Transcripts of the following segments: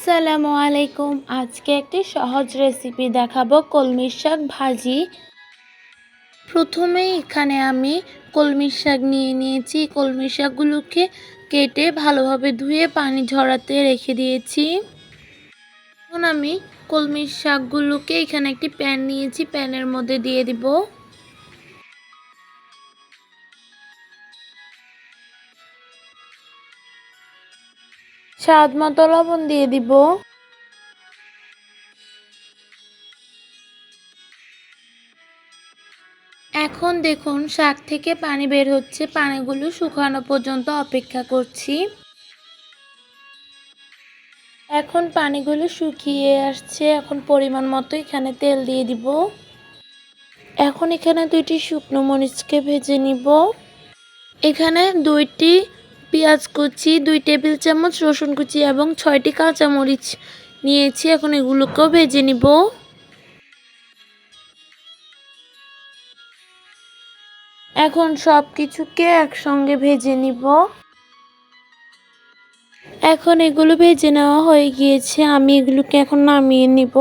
আসসালামু আলাইকুম। আজকে একটি সহজ রেসিপি দেখাবো, কলমির শাক ভাজি। প্রথমেই এখানে আমি কলমির শাক নিয়ে নিয়েছি। কলমির শাকগুলোকে কেটে ভালোভাবে ধুয়ে পানি ঝরাতে রেখে দিয়েছি। এখন আমি কলমির শাকগুলোকে এখানে একটি প্যান নিয়েছি, প্যানের মধ্যে দিয়ে দিব। স্বাদ মতো লবণ দিয়ে দিব। এখন দেখুন শাক থেকে পানি বের হচ্ছে, পানিগুলো শুকানো পর্যন্ত অপেক্ষা করছি। এখন পানিগুলো শুকিয়ে আসছে। এখন পরিমাণ মতো এখানে তেল দিয়ে দিব। এখন এখানে 2টি শুকনো মরিচকে ভেজে নিব। এখানে 2টি পেঁয়াজ কুচি, 2 টেবিল চামচ রসুন কুচি এবং 6টি কাঁচামরিচ নিয়েছি। এখন এগুলোকেও ভেজে নিব। এখন সব কিছুকে একসঙ্গে ভেজে নিব। এখন এগুলো ভেজে নেওয়া হয়ে গিয়েছে, আমি এগুলোকে এখন নামিয়ে নিব।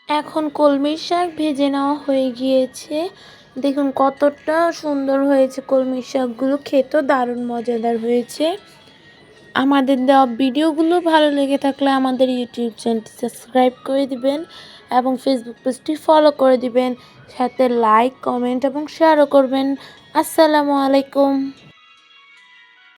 এখন কলমির শাক ভেজে নেওয়া হয়ে গিয়েছে। দেখুন কতটা সুন্দর হয়েছে, কলমির শাকগুলো খেতেও দারুণ মজাদার হয়েছে। আমাদের দেওয়া ভিডিওগুলো ভালো লেগে থাকলে আমাদের ইউটিউব চ্যানেলটি সাবস্ক্রাইব করে দিবেন এবং ফেসবুক পেজটি ফলো করে দিবেন, সাথে লাইক, কমেন্ট এবং শেয়ারও করবেন। আসসালামু আলাইকুম।